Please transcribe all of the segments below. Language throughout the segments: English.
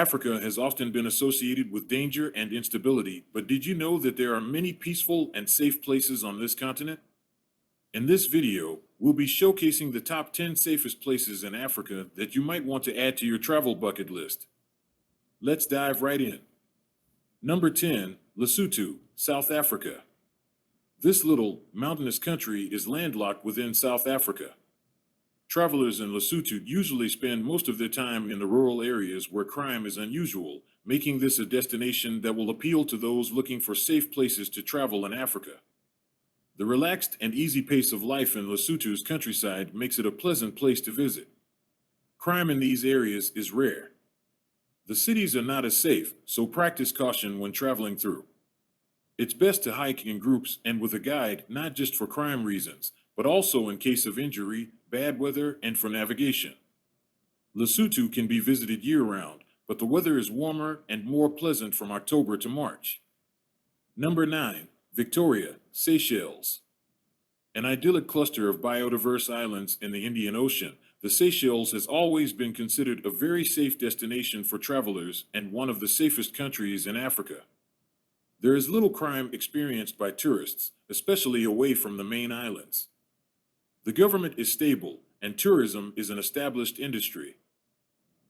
Africa has often been associated with danger and instability, but did you know that there are many peaceful and safe places on this continent? In this video, we'll be showcasing the top 10 safest places in Africa that you might want to add to your travel bucket list. Let's dive right in. Number 10, Lesotho, South Africa. This little, mountainous country is landlocked within South Africa. Travelers in Lesotho usually spend most of their time in the rural areas where crime is unusual, making this a destination that will appeal to those looking for safe places to travel in Africa. The relaxed and easy pace of life in Lesotho's countryside makes it a pleasant place to visit. Crime in these areas is rare. The cities are not as safe, so practice caution when traveling through. It's best to hike in groups and with a guide, not just for crime reasons, but also in case of injury, bad weather, and for navigation. Lesotho can be visited year-round, but the weather is warmer and more pleasant from October to March. Number 9, Victoria, Seychelles. An idyllic cluster of biodiverse islands in the Indian Ocean, the Seychelles has always been considered a very safe destination for travelers and one of the safest countries in Africa. There is little crime experienced by tourists, especially away from the main islands. The government is stable, and tourism is an established industry.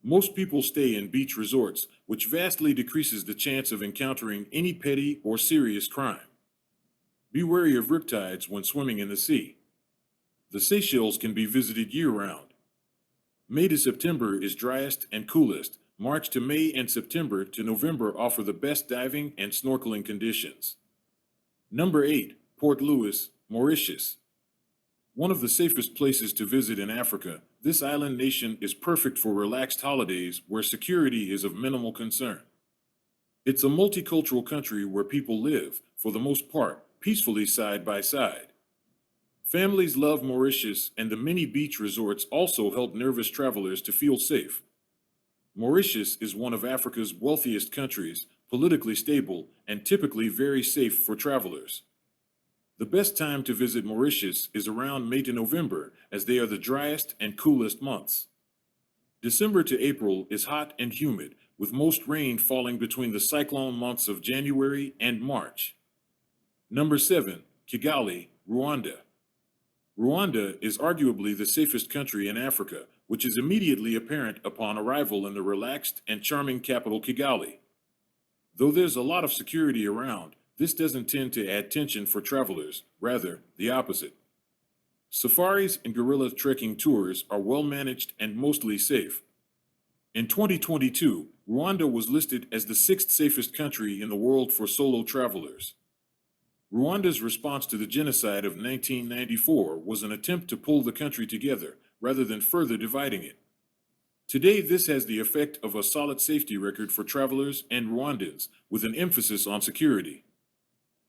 Most people stay in beach resorts, which vastly decreases the chance of encountering any petty or serious crime. Be wary of riptides when swimming in the sea. The Seychelles can be visited year-round. May to September is driest and coolest. March to May and September to November offer the best diving and snorkeling conditions. Number 8, Port Louis, Mauritius. One of the safest places to visit in Africa, this island nation is perfect for relaxed holidays where security is of minimal concern. It's a multicultural country where people live, for the most part, peacefully side by side. Families love Mauritius, and the many beach resorts also help nervous travelers to feel safe. Mauritius is one of Africa's wealthiest countries, politically stable, and typically very safe for travelers. The best time to visit Mauritius is around May to November, as they are the driest and coolest months. December to April is hot and humid, with most rain falling between the cyclone months of January and March. Number 7, Kigali, Rwanda. Rwanda is arguably the safest country in Africa, which is immediately apparent upon arrival in the relaxed and charming capital Kigali. Though there's a lot of security around, this doesn't tend to add tension for travelers, rather the opposite. Safaris and gorilla trekking tours are well managed and mostly safe. In 2022, Rwanda was listed as the 6th safest country in the world for solo travelers. Rwanda's response to the genocide of 1994 was an attempt to pull the country together, rather than further dividing it. Today, this has the effect of a solid safety record for travelers and Rwandans, with an emphasis on security.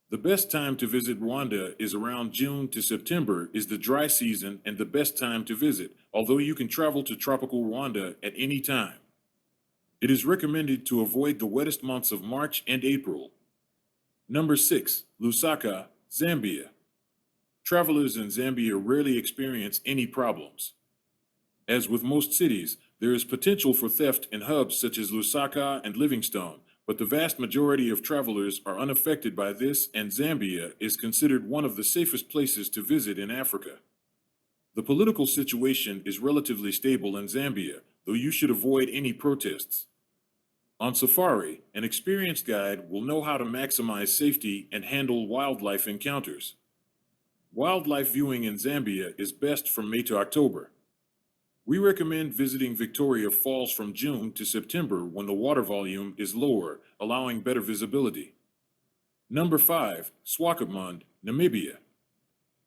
The best time to visit Rwanda is around June to September is the dry season and the best time to visit, although you can travel to tropical Rwanda at any time. It is recommended to avoid the wettest months of March and April. Number 6, Lusaka, Zambia. Travelers in Zambia rarely experience any problems. As with most cities, there is potential for theft in hubs such as Lusaka and Livingstone, but the vast majority of travelers are unaffected by this, and Zambia is considered one of the safest places to visit in Africa. The political situation is relatively stable in Zambia, though you should avoid any protests. On safari, an experienced guide will know how to maximize safety and handle wildlife encounters. Wildlife viewing in Zambia is best from May to October. We recommend visiting Victoria Falls from June to September when the water volume is lower, allowing better visibility. Number 5, Swakopmund, Namibia.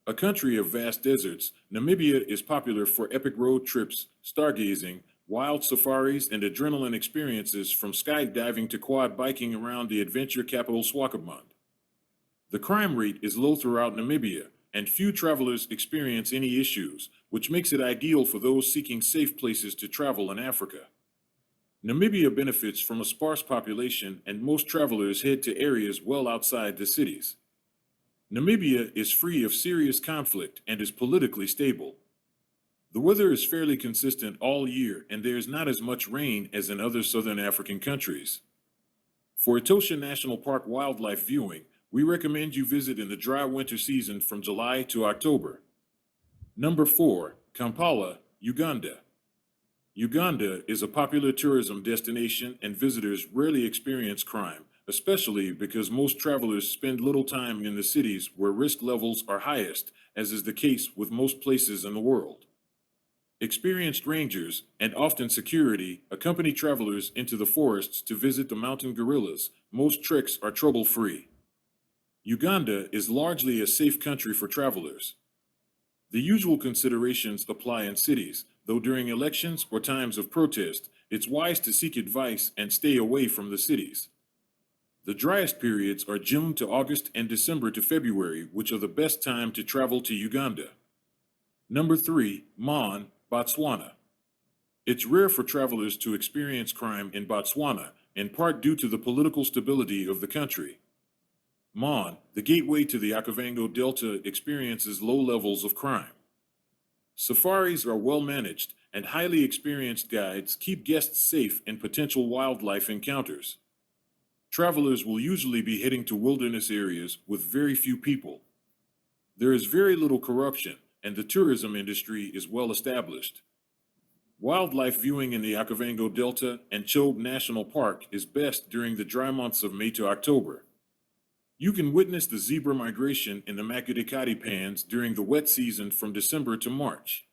A country of vast deserts, Namibia is popular for epic road trips, stargazing, wild safaris, and adrenaline experiences from skydiving to quad biking around the adventure capital Swakopmund. The crime rate is low throughout Namibia, and few travelers experience any issues, which makes it ideal for those seeking safe places to travel in Africa. Namibia benefits from a sparse population, and most travelers head to areas well outside the cities. Namibia is free of serious conflict and is politically stable. The weather is fairly consistent all year, and there is not as much rain as in other southern African countries. For Etosha National Park wildlife viewing, we recommend you visit in the dry winter season from July to October. Number 4. Kampala, Uganda. Uganda is a popular tourism destination, and visitors rarely experience crime, especially because most travelers spend little time in the cities where risk levels are highest, as is the case with most places in the world. Experienced rangers, and often security, accompany travelers into the forests to visit the mountain gorillas. Most treks are trouble-free. Uganda is largely a safe country for travelers. The usual considerations apply in cities, though during elections or times of protest, it's wise to seek advice and stay away from the cities. The driest periods are June to August and December to February, which are the best time to travel to Uganda. Number 3. Maun, Botswana. It's rare for travelers to experience crime in Botswana, in part due to the political stability of the country. Maun, the gateway to the Okavango Delta, experiences low levels of crime. Safaris are well managed, and highly experienced guides keep guests safe in potential wildlife encounters. Travelers will usually be heading to wilderness areas with very few people. There is very little corruption, and the tourism industry is well established. Wildlife viewing in the Okavango Delta and Chobe National Park is best during the dry months of May to October. You can witness the zebra migration in the Makudikati Pans during the wet season from December to March.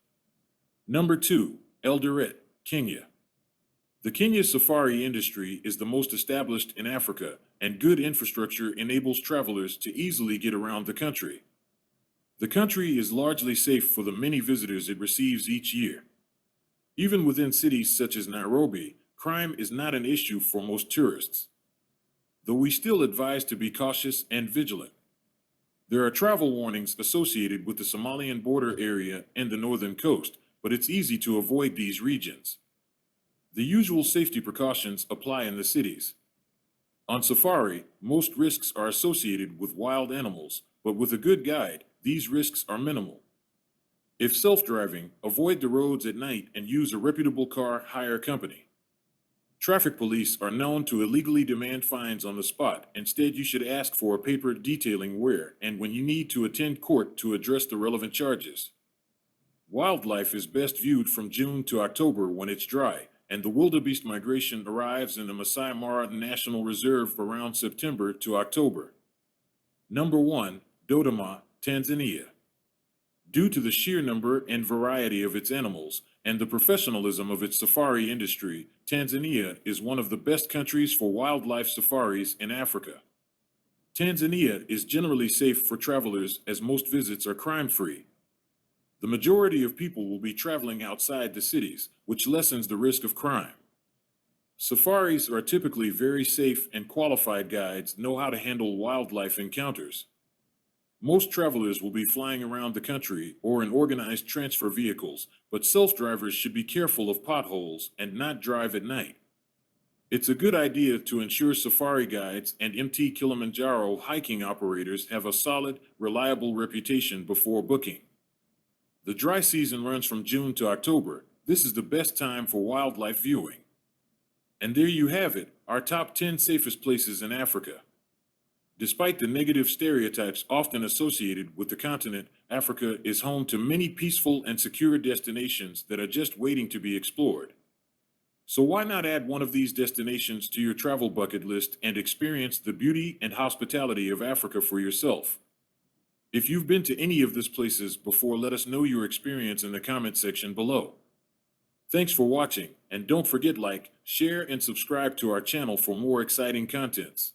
Number 2. Eldoret, Kenya. The Kenya safari industry is the most established in Africa, and good infrastructure enables travelers to easily get around the country. The country is largely safe for the many visitors it receives each year. Even within cities such as Nairobi, crime is not an issue for most tourists, though we still advise to be cautious and vigilant. There are travel warnings associated with the Somalian border area and the northern coast, but it's easy to avoid these regions. The usual safety precautions apply in the cities. On safari, most risks are associated with wild animals, but with a good guide, these risks are minimal. If self-driving, avoid the roads at night and use a reputable car hire company. Traffic police are known to illegally demand fines on the spot. Instead, you should ask for a paper detailing where and when you need to attend court to address the relevant charges. Wildlife is best viewed from June to October when it's dry, and the wildebeest migration arrives in the Masai Mara National Reserve around September to October. Number 1. Dodoma, Tanzania. Due to the sheer number and variety of its animals and the professionalism of its safari industry, Tanzania is one of the best countries for wildlife safaris in Africa. Tanzania is generally safe for travelers as most visits are crime-free. The majority of people will be traveling outside the cities, which lessens the risk of crime. Safaris are typically very safe, and qualified guides know how to handle wildlife encounters. Most travelers will be flying around the country or in organized transfer vehicles, but self-drivers should be careful of potholes and not drive at night. It's a good idea to ensure safari guides and MT Kilimanjaro hiking operators have a solid, reliable reputation before booking. The dry season runs from June to October. This is the best time for wildlife viewing. And there you have it, our top 10 safest places in Africa. Despite the negative stereotypes often associated with the continent, Africa is home to many peaceful and secure destinations that are just waiting to be explored. So why not add one of these destinations to your travel bucket list and experience the beauty and hospitality of Africa for yourself? If you've been to any of these places before, let us know your experience in the comment section below. Thanks for watching, and don't forget like, share, and subscribe to our channel for more exciting contents.